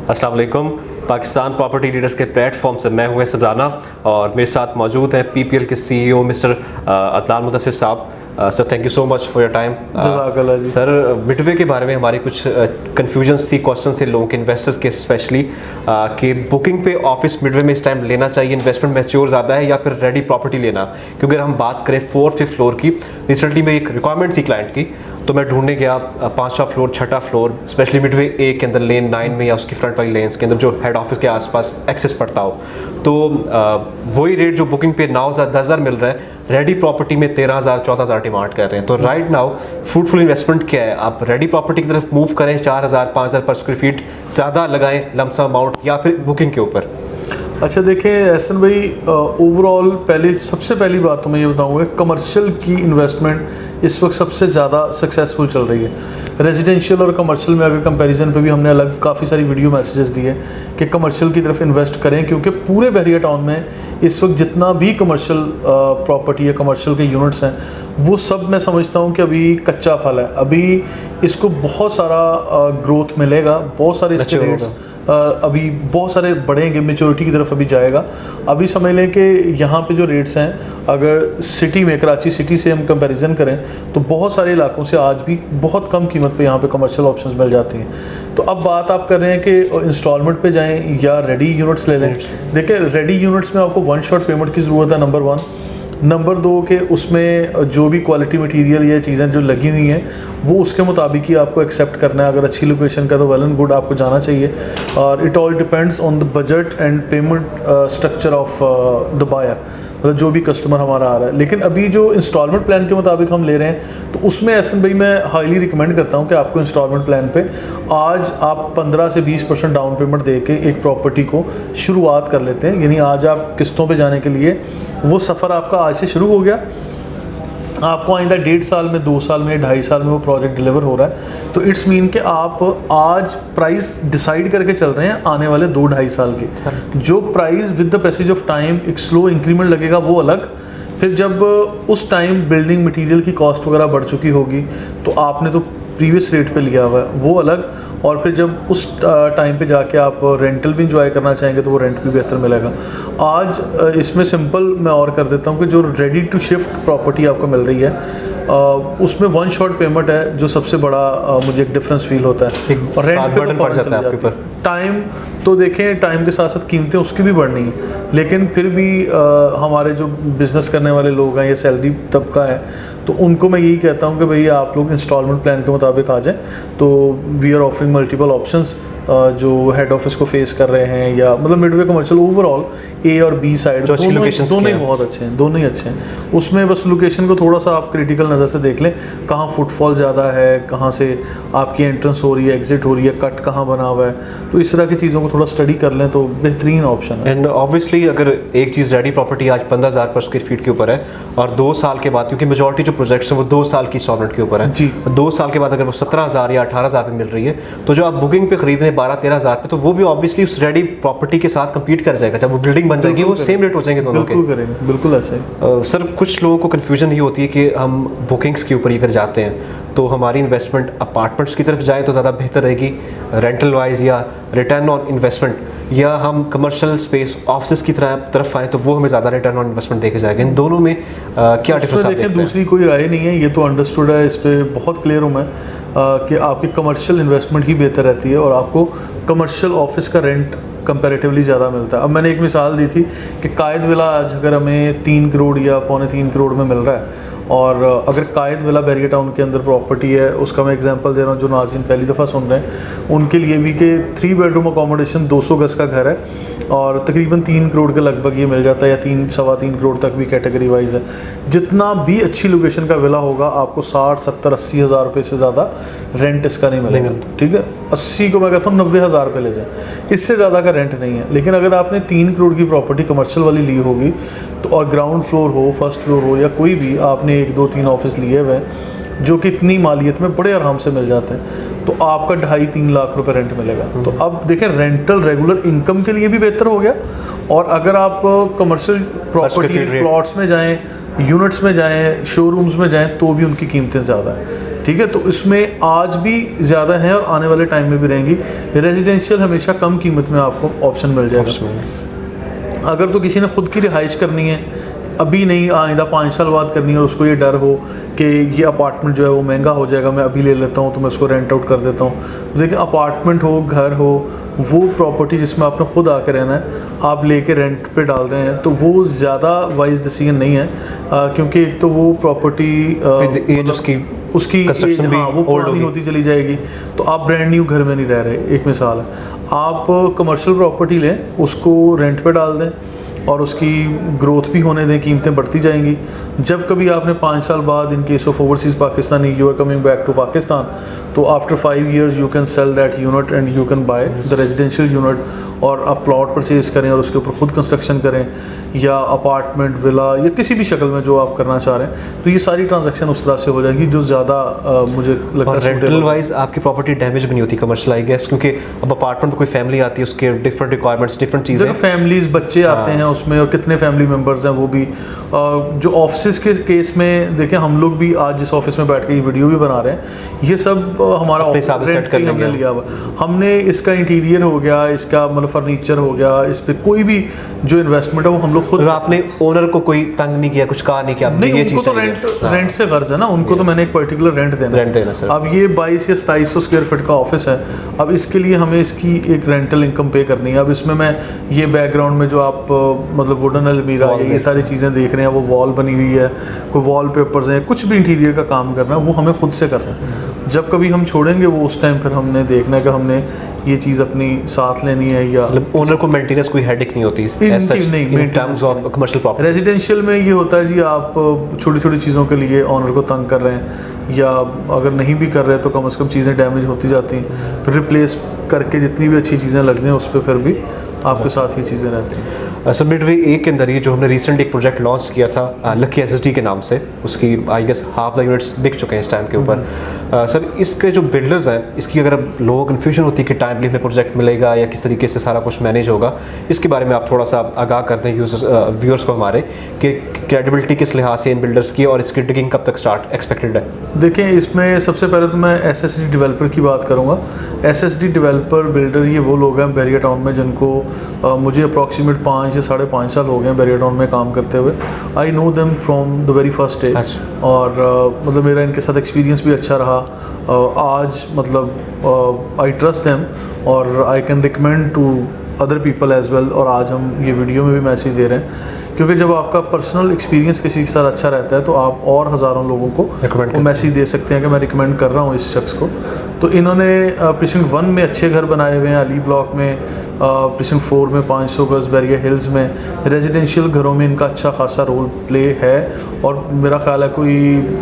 अस्सलाम वालेकुम। Pakistan property leaders के प्लेटफॉर्म से मैं हूँ सदाना और मेरे साथ मौजूद हैं पीपीएल के सीईओ मिस्टर अदनान मुदस्सिर साहब। Sir thank you so much for your time. Sir Midway के बारे में हमारी कुछ कन्फ्यूजन्स थी, क्वेश्चन थे लोगों के, इन्वेस्टर्स के स्पेशली, कि बुकिंग पे ऑफिस मिडवे में इस टाइम लेना चाहिए, इन्वेस्टमेंट मैच्योर ज़्यादा है या फिर रेडी प्रॉपर्टी लेना। क्योंकि अगर हम बात करें 4th फ्लोर की, रिसेंटली में एक रिक्वायरमेंट थी क्लाइंट की, तो मैं ढूंढने गया 5वां फ्लोर 6ठा फ्लोर, स्पेशली मिडवे ए के अंदर लेन 9 में या उसकी फ्रंट वाली लेन्स के अंदर जो हेड ऑफिस के आसपास एक्सेस पड़ता हो, तो वही रेट जो बुकिंग पे 9,000-10,000 मिल रहा है, रेडी प्रॉपर्टी में 13,000-14,000 डिमांड कर रहे हैं। तो राइट नाउ फ्रूटफुल इन्वेस्टमेंट क्या है? आप रेडी प्रॉपर्टी की तरफ मूव करें, 4,000-5,000 पर स्क्वायर फीट ज़्यादा लगाएं लमसम अमाउंट, या फिर बुकिंग के ऊपर? अच्छा देखें एहसन भाई, ओवरऑल सबसे पहली बात तो मैं ये बताऊंगा, कमर्शियल की इन्वेस्टमेंट इस वक्त सबसे ज़्यादा सक्सेसफुल चल रही है। रेजिडेंशियल और कमर्शियल में अगर कंपैरिजन पे भी हमने अलग काफ़ी सारी वीडियो मैसेजेस दिए कि कमर्शियल की तरफ इन्वेस्ट करें, क्योंकि पूरे बहरिया टाउन में इस वक्त जितना भी कमर्शियल प्रॉपर्टी या कमर्शियल के यूनिट्स हैं, वो सब मैं समझता हूँ कि अभी कच्चा फल है। अभी इसको बहुत सारा ग्रोथ मिलेगा, बहुत सारे इसके रेट्स अभी बहुत सारे बढ़ेंगे, मेच्योरिटी की तरफ अभी जाएगा। अभी समझ लें कि यहाँ पे जो रेट्स हैं, अगर सिटी में, कराची सिटी से हम कंपैरिजन करें तो बहुत सारे इलाकों से आज भी बहुत कम कीमत पे यहाँ पे कमर्शियल ऑप्शंस मिल जाती हैं। तो अब बात आप कर रहे हैं कि इंस्टॉलमेंट पे जाएं या रेडी यूनिट्स ले लें। देखिए रेडी यूनिट्स में आपको 1 शॉट पेमेंट की ज़रूरत है, नंबर 1। नंबर 2 के उसमें जो भी क्वालिटी मटेरियल या चीज़ें जो लगी हुई हैं वो उसके मुताबिक ही आपको एक्सेप्ट करना है। अगर अच्छी लोकेशन का तो वेल एंड गुड, आपको जाना चाहिए। और it all depends on the budget and payment structure of the buyer, मतलब जो भी कस्टमर हमारा आ रहा है। लेकिन अभी जो इंस्टॉलमेंट प्लान के मुताबिक हम ले रहे हैं, तो उसमें एहसन भाई मैं हाईली रिकमेंड करता हूं कि आपको इंस्टॉलमेंट प्लान पे आज आप 15 से 20% डाउन पेमेंट दे के एक प्रॉपर्टी को शुरुआत कर लेते हैं। यानी आज आप किस्तों पे जाने के लिए वो सफ़र आपका आज से शुरू हो गया, आपको आइंदा 1.5 साल में, 2 साल में, 2.5 साल में वो प्रोजेक्ट डिलीवर हो रहा है। तो इट्स मीन कि आप आज प्राइस डिसाइड करके चल रहे हैं आने वाले 2-2.5 साल के। जो price with the passage of time एक स्लो इंक्रीमेंट लगेगा वो अलग, फिर जब उस टाइम बिल्डिंग मटेरियल की कॉस्ट वगैरह बढ़ चुकी होगी तो आपने तो प्रीवियस रेट पे लिया हुआ है वो अलग, और फिर जब उस टाइम पे जाके आप रेंटल भी इंजॉय करना चाहेंगे तो वो रेंट भी बेहतर मिलेगा। आज इसमें सिंपल मैं और कर देता हूँ कि जो रेडी टू शिफ्ट प्रॉपर्टी आपको मिल रही है, उसमें 1 शॉट पेमेंट है जो सबसे बड़ा मुझे एक डिफरेंस फील होता है। और रेंट पे पड़ जाता है आपके ऊपर। टाइम तो देखें, टाइम के साथ साथ कीमतें उसकी भी बढ़नी है, लेकिन फिर भी हमारे जो बिज़नेस करने वाले लोग हैं या सैलरी तबका है, तो उनको मैं यही कहता हूँ कि भाई आप लोग इंस्टॉलमेंट प्लान के मुताबिक आ जाएं। तो we are offering multiple options जो हेड ऑफिस को फेस कर रहे हैं, या मतलब मिडवे कमर्शियल ओवरऑल ए और बी साइड दोनों ही बहुत अच्छे हैं, दोनों ही अच्छे हैं। उसमें बस लोकेशन को थोड़ा सा आप क्रिटिकल नज़र से देख लें, कहाँ फुटफॉल ज़्यादा है, कहाँ से आपकी एंट्रेंस हो रही है, एग्जिट हो रही है, कट कहाँ बना हुआ है, तो इस तरह की चीज़ों को थोड़ा स्टडी कर लें तो बेहतरीन ऑप्शन है। एंड ऑब्वियसली अगर एक चीज़ रेडी प्रॉपर्टी आज 15,000 पर स्क्वायर फीट के ऊपर है और 2 साल के बाद, क्योंकि मेजॉरिटी जो प्रोजेक्ट्स हैं वो 2 साल की इंस्टॉलमेंट के ऊपर है जी, 2 साल के बाद अगर वो 17,000 या 18,000 पे मिल रही है, तो जो आप बुकिंग पे खरीद रहे हैं 12-13,000 पे, तो वो भी ऑब्वियसली उस रेडी प्रॉपर्टी के साथ कंपीट कर जाएगा। जब वो बिल्डिंग बन जाएगी वो सेम रेट हो जाएंगे दोनों के। बिल्कुल ऐसा ही। सर कुछ लोगों को कन्फ्यूजन ये होती है कि हम बुकिंग्स के ऊपर ही कर जाते हैं, तो हमारी इन्वेस्टमेंट अपार्टमेंट्स की तरफ जाए तो ज़्यादा बेहतर रहेगी रेंटल वाइज या रिटर्न ऑन इन्वेस्टमेंट, या हम कमर्शियल स्पेस ऑफिस की तरफ आए तो वो हमें ज़्यादा रिटर्न ऑन इन्वेस्टमेंट देके जाएगा? इन दोनों में क्या डिफरेंस आप देखते हैं? दूसरी कोई राय नहीं है, ये तो अंडरस्टूड है, इस पर बहुत क्लियर हूँ मैं कि आपकी कमर्शियल इन्वेस्टमेंट ही बेहतर रहती है और आपको कमर्शियल ऑफिस का रेंट कंपैरेटिवली ज़्यादा मिलता है। अब मैंने एक मिसाल दी थी कि कायद विला आज अगर हमें 3 करोड़ या 3.25 करोड़ में मिल रहा है, और अगर कायद विला बहरिया टाउन के अंदर प्रॉपर्टी है, उसका मैं एग्जांपल दे रहा हूँ जो नाज़रीन पहली दफ़ा सुन रहे हैं उनके लिए भी, कि 3 बेडरूम अकोमोडेशन 200 गज का घर है और तकरीबन 3 करोड़ के लगभग ये मिल जाता है, या 3-3.25 करोड़ तक भी कैटेगरी वाइज है। जितना भी अच्छी लोकेशन का विला होगा आपको 60-70-80 हज़ार रुपये से ज़्यादा रेंट इसका नहीं मिलेगा। ठीक है, 80 को मैं कहता हूँ 90,000 रुपये ले जाए, इससे ज़्यादा का रेंट नहीं है। लेकिन अगर आपने 3 करोड़ की प्रॉपर्टी कमर्शियल वाली ली होगी तो, और ग्राउंड फ्लोर हो, फर्स्ट फ्लोर हो, या कोई भी आपने 1-2-3 ऑफिस लिए हुए हैं जो कि इतनी मालियत में बड़े आराम से मिल जाते हैं, तो आपका 2.5-3 लाख रुपए रेंट मिलेगा। तो अब देखें रेंटल रेगुलर इनकम के लिए भी बेहतर हो गया, और अगर आप कमर्शियल प्रॉपर्टी प्लॉट्स में जाएं, यूनिट्स में जाएं, शोरूम्स में जाएं, तो भी उनकी कीमतें ज़्यादा हैं। ठीक है, तो इसमें आज भी ज़्यादा है और आने वाले टाइम में भी रहेंगी। रेजिडेंशियल हमेशा कम कीमत में आपको ऑप्शन मिल जाएगा। अगर तो किसी ने खुद की रिहाइश करनी है, अभी नहीं आइंदा 5 साल बाद करनी है, और उसको ये डर हो कि ये अपार्टमेंट जो है वो महंगा हो जाएगा, मैं अभी ले लेता हूँ तो मैं उसको रेंट आउट कर देता हूँ, तो देखिए अपार्टमेंट हो, घर हो, वो प्रॉपर्टी जिसमें आपने खुद आकर रहना है, आप लेके रेंट पे डाल रहे हैं, तो वो ज़्यादा वाइज डिसीजन नहीं है, क्योंकि एक तो वो प्रॉपर्टी उसकी एज, हाँ, वो पुरानी होती चली जाएगी, तो आप ब्रांड न्यू घर में नहीं रह रहे। एक मिसाल है, आप कमर्शियल प्रॉपर्टी लें, उसको रेंट पे डाल दें और उसकी ग्रोथ भी होने दें, कीमतें बढ़ती जाएंगी। जब कभी आपने 5 साल बाद, in case of overseas Pakistani, you are coming back to Pakistan, तो after 5 years you can sell that unit and you can buy the residential unit, और आप प्लॉट परचेज करें और उसके ऊपर खुद कंस्ट्रक्शन करें, या अपार्टमेंट, विला, या किसी भी शक्ल में जो आप करना चाह रहे हैं, तो ये सारी ट्रांजैक्शन उस तरह से हो जाएंगी जो ज़्यादा मुझे लगता है। रेंटल वाइज आपकी प्रॉपर्टी डैमेज भी नहीं होती कमर्शियल, आई गेस, क्योंकि अब अपार्टमेंट में कोई फैमिली आती है, उसके डिफरेंट रिक्वायरमेंट्स, डिफरेंट चीज़ें, फैमिलीज, बच्चे आते हैं उसमें, और कितने फैमिली मेम्बर्स हैं वो भी। जो ऑफिस के केस में देखें, हम लोग भी आज जिस ऑफिस में बैठ के ये वीडियो भी बना रहे हैं, ये सब हमारा ऑफिस रेंट पे हमने लिया हुआ। हमने इसका इंटीरियर हो गया, इसका मतलब फर्नीचर हो गया, इस पे कोई भी जो इन्वेस्टमेंट है वो हम लोग खुद। आपने ओनर को कोई तंग नहीं किया, कुछ कहा नहीं कि नहीं, ये उनको तो रेंट से गर्ज है ना, उनको तो मैंने एक पर्टिकुलर रेंट देना सर। अब ये 22 या 2700 स्क्वायर फीट का ऑफिस है, अब इसके लिए हमें इसकी एक रेंटल इनकम पे करनी है। अब इसमें मैं ये बैकग्राउंड में जो आप मतलब वुडन अलमीरा, ये सारी चीज़ें देख रहे हैं, वो वॉल बनी हुई है, कोई वॉल पेपर्स हैं, कुछ भी इंटीरियर का काम करना है वो हमें खुद से करना है। जब कभी हम छोड़ेंगे वो उस टाइम फिर हमने देखना है कि हमने ये चीज़ अपनी साथ लेनी है, या मतलब ओनर को मेंटेनेंस कोई हेडेक नहीं होती in terms of commercial property. Residential में ये होता है जी, आप छोटी छोटी चीज़ों के लिए ओनर को तंग कर रहे हैं, या अगर नहीं भी कर रहे तो कम से कम चीज़ें डैमेज होती जाती हैं, फिर रिप्लेस करके जितनी भी अच्छी चीज़ें लगती हैं उस पर फिर भी आपके साथ ये चीज़ें रहती हैं। सर मिडवे ए के अंदर ये जो हमने रिसेंट एक प्रोजेक्ट लॉन्च किया था लकी एसएसडी के नाम से, उसकी I guess half the units बिक चुके हैं इस टाइम के ऊपर। सर इसके जो बिल्डर्स हैं, इसकी अगर लोगों को कन्फ्यूजन होती है कि टाइमली में प्रोजेक्ट मिलेगा या किस तरीके से सारा कुछ मैनेज होगा, इसके बारे में आप थोड़ा सा आगाह करते हैं व्यूअर्स को हमारे, कि क्रेडिबिलिटी किस लिहाज से इन बिल्डर्स की, और इसकी डिगिंग कब तक स्टार्ट एक्सपेक्टेड है? देखें, इसमें सबसे पहले तो मैं एसएसडी डेवलपर की बात करूँगा। एसएसडी डेवलपर बिल्डर ये वो लोग हैं बैरिया टाउन में जिनको मुझे अप्रॉक्सीमेट 5 या 5.5 साल हो गए हैं बैरिया टाउन में काम करते हुए। I know them from the very first day, और मतलब मेरा इनके साथ एक्सपीरियंस भी अच्छा रहा। आज मतलब आई ट्रस्ट देम और I can recommend to other people as well. और आज हम ये वीडियो में भी मैसेज दे रहे हैं, क्योंकि जब आपका पर्सनल एक्सपीरियंस किसी के साथ अच्छा रहता है तो आप और हज़ारों लोगों को मैसेज दे सकते हैं कि मैं रिकमेंड कर रहा हूँ इस शख्स को। तो इन्होंने प्रीसिंक्ट 1 में अच्छे घर बनाए हुए हैं, अली ब्लॉक में, प्रीसिंक्ट 4 में 500 गज बैरिया हिल्स में। रेजिडेंशियल घरों में इनका अच्छा खासा रोल प्ले है, और मेरा ख्याल है कोई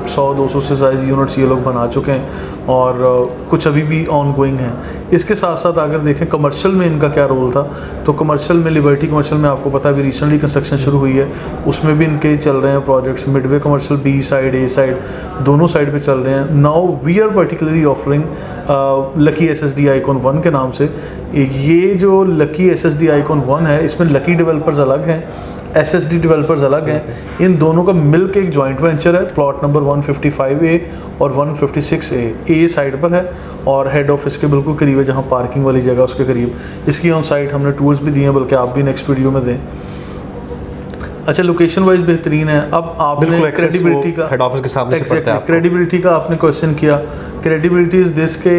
100-200 से ज़्यादा यूनिट्स ये लोग बना चुके हैं, और कुछ अभी भी ऑन गोइंग हैं। इसके साथ साथ अगर देखें कमर्शियल में इनका क्या रोल था, तो कमर्शियल में लिबर्टी कमर्शियल में आपको पता है अभी रिसेंटली कंस्ट्रक्शन शुरू हुई है, उसमें भी इनके चल रहे हैं projects. Midway commercial B side, A side, दोनों साइड पे चल रहे हैं। Now we are particularly offering lucky SSD icon 1 के नाम से। ये जो लकी एसएसडी आइकॉन 1 है, इसमें लकी डेवलपर्स अलग हैं, एसएसडी डेवलपर्स अलग हैं। इन दोनों का मिलकर एक जॉइंट वेंचर है। प्लॉट नंबर 155A और 156A ए साइड पर है, और हेड ऑफिस के बिल्कुल करीब है, जहां पार्किंग वाली जगह उसके करीब। इसकी ऑन साइट हमने टूर्स भी दिए हैं, बल्कि आप भी नेक्स्ट वीडियो में दें। अच्छा, लोकेशन वाइज बेहतरीन है। अब आपने क्रेडिबिलिटी का हेड ऑफिस के सामने से पड़ता है, क्रेडिबिलिटी का आपने क्वेश्चन किया। क्रेडिबिलिटी इज दिस के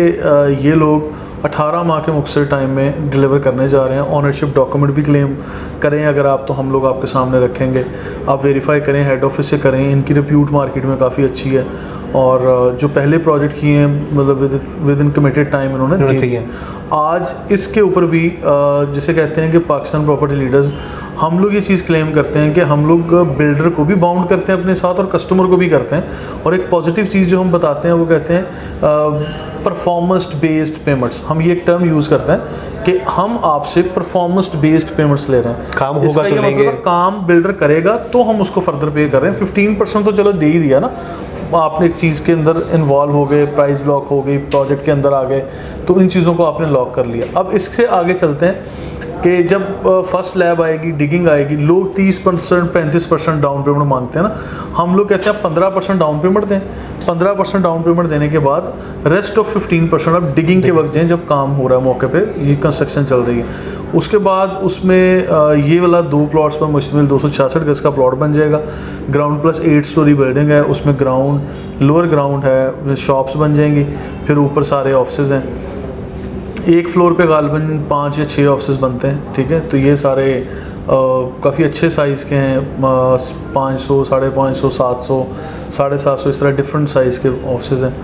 ये लोग 18 माह के मुख्तसर टाइम में डिलीवर करने जा रहे हैं। ऑनरशिप डॉक्यूमेंट भी क्लेम करें अगर आप, तो हम लोग आपके सामने रखेंगे, आप वेरीफाई करें, हेड ऑफिस से करें। इनकी रिप्यूट मार्केट में काफ़ी अच्छी है, और जो पहले प्रोजेक्ट किए हैं मतलब विद इन कमिटेड टाइम इन्होंने दिए हैं। आज इसके ऊपर भी जिसे कहते हैं कि पाकिस्तान प्रॉपर्टी लीडर्स, हम लोग ये चीज़ क्लेम करते हैं कि हम लोग बिल्डर को भी बाउंड करते हैं अपने साथ, और कस्टमर को भी करते हैं। और एक पॉजिटिव चीज़ जो हम बताते हैं वो कहते हैं परफॉर्मेंस बेस्ड पेमेंट्स। हम ये एक टर्म यूज़ करते हैं कि हम आपसे परफॉर्मेंस बेस्ड पेमेंट्स ले रहे हैं। काम होगा तो लेंगे, मतलब काम बिल्डर करेगा तो हम उसको फर्दर पे कर रहे हैं। 15% तो चलो दे ही दिया ना, आपने एक चीज़ के अंदर इन्वॉल्व हो गए, प्राइस लॉक हो गई, प्रोजेक्ट के अंदर आ गए, तो इन चीज़ों को आपने लॉक कर लिया। अब इससे आगे चलते हैं। कि जब फर्स्ट लैब आएगी, डिगिंग आएगी, लोग 30% 35% डाउन पेमेंट मांगते हैं ना, हम लोग कहते हैं आप 15% डाउन पेमेंट दें। 15% डाउन पेमेंट देने के बाद रेस्ट ऑफ 15% आप डिगिंग के वक्त दें जब काम हो रहा है मौके पे, ये कंस्ट्रक्शन चल रही है। उसके बाद उसमें ये वाला 2 प्लॉट्स पर मुश्तमिल 266 गज का प्लॉट बन जाएगा। ग्राउंड प्लस 8 स्टोरी बिल्डिंग है, उसमें ग्राउंड लोअर ग्राउंड है, शॉप्स बन जाएंगी, फिर ऊपर सारे ऑफिसेज हैं। एक फ्लोर पे गालिबन 5 या 6 ऑफिस बनते हैं, ठीक है। तो ये सारे काफ़ी अच्छे साइज़ के हैं, 500, 550, 700, 750 इस तरह डिफरेंट साइज़ के ऑफिस हैं।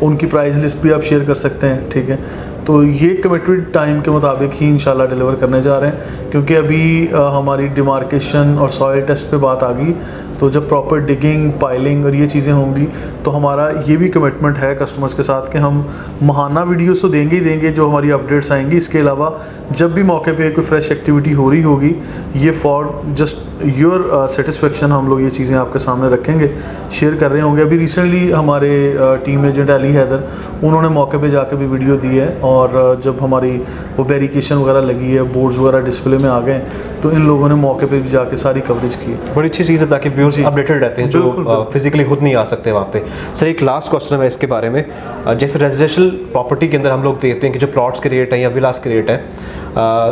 उनकी प्राइस लिस्ट भी आप शेयर कर सकते हैं, ठीक है। तो ये कमिटेड टाइम के मुताबिक ही इंशाल्लाह डिलीवर करने जा रहे हैं, क्योंकि अभी हमारी डिमार्केशन और सॉइल टेस्ट पे बात आ गई। तो जब प्रॉपर डिगिंग, पाइलिंग और ये चीज़ें होंगी तो हमारा ये भी कमिटमेंट है कस्टमर्स के साथ कि हम माहाना वीडियोस तो देंगे ही देंगे जो हमारी अपडेट्स आएंगी। इसके अलावा जब भी मौके पे कोई फ्रेश एक्टिविटी हो रही होगी, ये फॉर जस्ट योर सेटिस्फेक्शन हम लोग ये चीज़ें आपके सामने रखेंगे, शेयर कर रहे होंगे। अभी रिसेंटली हमारे टीम एजेंट अली हैदर, उन्होंने मौके पे जाके भी वीडियो दी है, और जब हमारी वो बैरिकेशन वगैरह लगी है, बोर्ड्स वगैरह डिस्प्ले में आ गए, तो इन लोगों ने मौके पे भी जाके सारी कवरेज की। बड़ी अच्छी चीज़ है ताकि व्यूज़ अपडेटेड रहते हैं जो फिजिकली खुद नहीं आ सकते वहाँ पे। सर एक लास्ट क्वेश्चन है इसके बारे में, जैसे रेजिडेंशियल प्रॉपर्टी के अंदर हम लोग देखते हैं कि जो प्लॉट्स के रेट हैं या विलास के रेट हैं,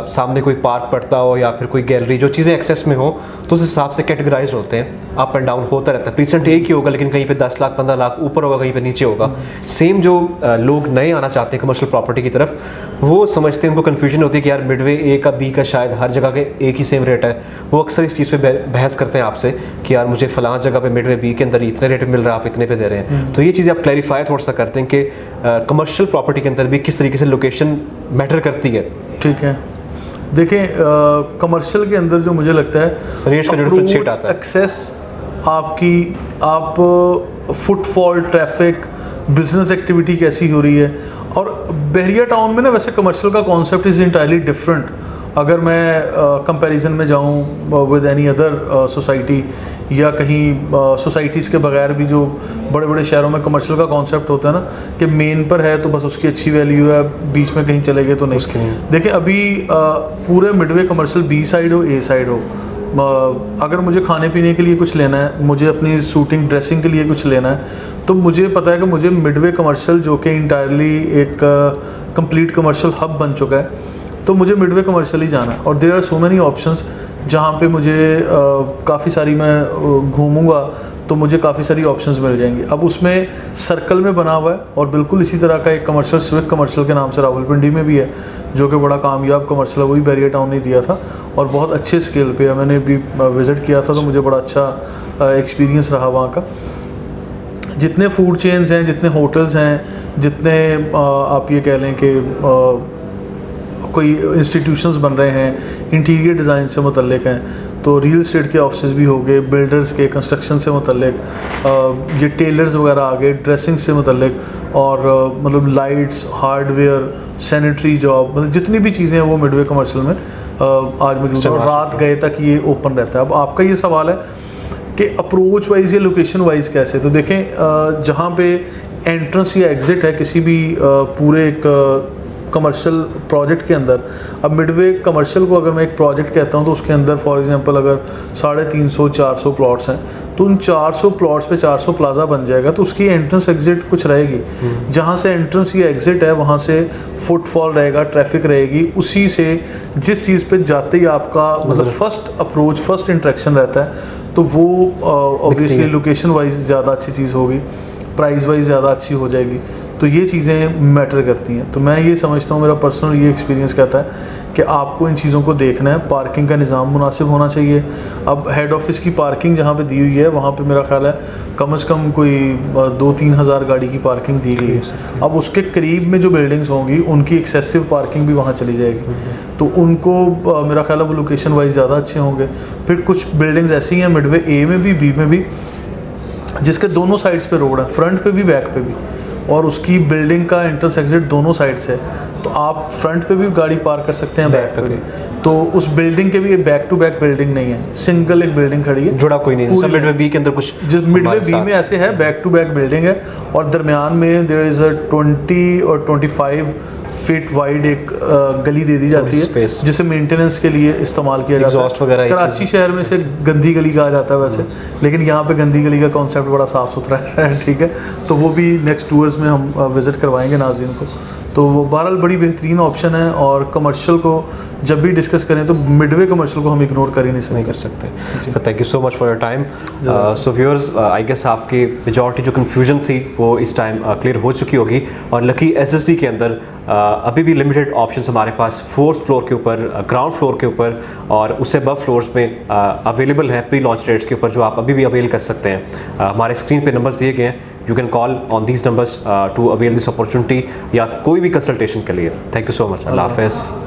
सामने कोई पार्क पड़ता हो या फिर कोई गैलरी, जो चीज़ें एक्सेस में हो तो उस हिसाब से कैटेगराइज होते हैं, अप एंड डाउन होता रहता है। परसेंट एक ही होगा, लेकिन कहीं पे 10 लाख 15 लाख ऊपर होगा, कहीं पे नीचे होगा। सेम जो लोग नए आना चाहते हैं कमर्शियल प्रॉपर्टी की तरफ, वो समझते हैं, उनको कन्फ्यूजन होती है कि यार मिडवे ए का बी का शायद हर जगह के एक ही सेम रेट है। वो अक्सर इस चीज़ पे बहस करते हैं आपसे कि यार मुझे फलां जगह पे मिडवे बी के अंदर इतने रेट मिल रहा है, आप इतने पे दे रहे हैं। तो ये चीज़ें आप क्लैरिफाई थोड़ा सा करते हैं कि कमर्शियल प्रॉपर्टी के अंदर भी किस तरीके से लोकेशन मैटर करती है। ठीक है, देखें कमर्शियल के अंदर जो मुझे लगता है रेट्स का जो डिफरेंशिएट आता है, एक्सेस आपकी, आप फुटफॉल, ट्रैफिक, बिजनेस एक्टिविटी कैसी हो रही है। और बहरिया टाउन में ना वैसे कमर्शियल का कॉन्सेप्ट इज़ इंटायरली डिफरेंट। अगर मैं कंपैरिजन में जाऊँ विद एनी अदर सोसाइटी, या कहीं सोसाइटीज़ के बगैर भी जो बड़े बड़े शहरों में कमर्शियल का कॉन्सेप्ट होता है ना कि मेन पर है तो बस उसकी अच्छी वैल्यू है, बीच में कहीं चले गए तो नहीं। देखिए अभी पूरे मिडवे कमर्शियल बी साइड हो, ए साइड हो, अगर मुझे खाने पीने के लिए कुछ लेना है, मुझे अपनी शूटिंग ड्रेसिंग के लिए कुछ लेना है, तो मुझे पता है कि मुझे मिडवे कमर्शियल, जो कि इंटायरली एक कंप्लीट कमर्शियल हब बन चुका है, तो मुझे मिडवे कमर्शियल ही जाना है। और there are so many options जहाँ पे मुझे काफ़ी सारी, मैं घूमूंगा तो मुझे काफ़ी सारी ऑप्शंस मिल जाएंगी। अब उसमें सर्कल में बना हुआ है, और बिल्कुल इसी तरह का एक कमर्शियल स्विक कमर्शियल के नाम से रावलपिंडी में भी है, जो कि बड़ा कामयाब कमर्शियल है। वो भी बैरियर टाउन ने दिया था और बहुत अच्छे स्केल पे है। मैंने भी विज़िट किया था तो मुझे बड़ा अच्छा एक्सपीरियंस रहा वहाँ का। जितने फूड चेन्स हैं, जितने होटल्स हैं, जितने आप ये कह लें कि कोई इंस्टीट्यूशंस बन रहे हैं इंटीरियर डिज़ाइन से मुतल्लिक हैं, तो रियल एस्टेट के ऑफिस भी हो गए, बिल्डर्स के, कंस्ट्रक्शन से मुतल्लिक, ये टेलर्स वगैरह आ गए ड्रेसिंग से मुतल्लिक, और मतलब लाइट्स, हार्डवेयर, सैनिटरी जॉब, मतलब जितनी भी चीज़ें हैं वो मिडवे कमर्शियल में आज मौजूद है, और रात गए तक ये ओपन रहता है। अब आपका ये सवाल है कि अप्रोच वाइज या लोकेशन वाइज कैसे, तो देखें जहाँ पे एंट्रेंस या एग्ज़िट है किसी भी पूरे एक कमर्शियल प्रोजेक्ट के अंदर, अब मिडवे कमर्शियल को अगर मैं एक प्रोजेक्ट कहता हूँ तो उसके अंदर फॉर एग्जांपल अगर 350-400 प्लॉट्स हैं, तो उन 400 प्लॉट्स पे 400 प्लाजा बन जाएगा, तो उसकी एंट्रेंस एग्जिट कुछ रहेगी। जहाँ से एंट्रेंस या एग्जिट है वहाँ से फुटफॉल रहेगा, ट्रैफिक रहेगी, उसी से जिस चीज़ पे जाते ही आपका मतलब फर्स्ट अप्रोच, फर्स्ट इंट्रैक्शन रहता है, तो वो ऑब्वियसली लोकेशन वाइज ज़्यादा अच्छी चीज़ होगी, प्राइस वाइज ज़्यादा अच्छी हो जाएगी। तो ये चीज़ें मैटर करती हैं। तो मैं ये समझता हूँ, मेरा पर्सनल ये एक्सपीरियंस कहता है कि आपको इन चीज़ों को देखना है। पार्किंग का निज़ाम मुनासिब होना चाहिए। अब हेड ऑफिस की पार्किंग जहाँ पे दी हुई है वहाँ पे मेरा ख्याल है कम से कम कोई 2-3 हज़ार गाड़ी की पार्किंग दी गई है। अब उसके करीब में जो बिल्डिंग्स होंगी उनकी एक्सेसिव पार्किंग भी वहाँ चली जाएगी, तो उनको मेरा ख्याल है वो लोकेशन वाइज ज़्यादा अच्छे होंगे। फिर कुछ बिल्डिंग्स ऐसी हैं मिडवे ए में भी, बी में भी, जिसके दोनों साइड्स पे रोड है, फ्रंट पे भी बैक पे भी, और उसकी बिल्डिंग का एंट्रेंस एग्जिट दोनों साइड से, तो आप फ्रंट पे भी गाड़ी पार्क कर सकते हैं, बैक पे भी। तो उस बिल्डिंग के भी बैक टू बैक बिल्डिंग नहीं है, सिंगल एक बिल्डिंग खड़ी है, जुड़ा कोई नहीं। सब मिडवे बी के अंदर कुछ, मिडवे बी में ऐसे है बैक टू बैक बिल्डिंग है, और दरमियान में देयर इज़ अ 20 और 25 फीट वाइड एक गली दे दी जाती है space. जिसे मेंटेनेंस के लिए इस्तेमाल किया जाता Exhaust वगैरह है। इसी- कराची शहर में से गंदी गली कहा जाता है वैसे, लेकिन यहाँ पे गंदी गली का कॉन्सेप्ट बड़ा साफ़ सुथरा है ठीक है। तो वो भी नेक्स्ट टूर्स में हम विज़िट करवाएंगे नाज़रीन को। तो वो बहरहाल बड़ी बेहतरीन ऑप्शन है, और कमर्शियल को जब भी डिस्कस करें तो मिडवे कमर्शियल को हम इग्नोर कर ही नहीं सकते। नहीं कर सकते। Thank you so much for your time. So viewers, I guess आपकी मेजॉरिटी जो कन्फ्यूजन थी वो इस टाइम क्लियर हो चुकी होगी। और लकी एसएसडी के अंदर अभी भी लिमिटेड ऑप्शंस हमारे पास 4th फ्लोर के ऊपर, ग्राउंड फ्लोर के ऊपर और उससे अबव फ्लोर्स में अवेलेबल हैं प्री लॉन्च रेट्स के ऊपर, जो आप अभी भी अवेल कर सकते हैं। हमारे स्क्रीन पे नंबर्स दिए गए हैं, you can call on these numbers to avail this opportunity या कोई भी कंसल्टेशन के लिए। Thank you so much. अल्लाह हाफ़िज़।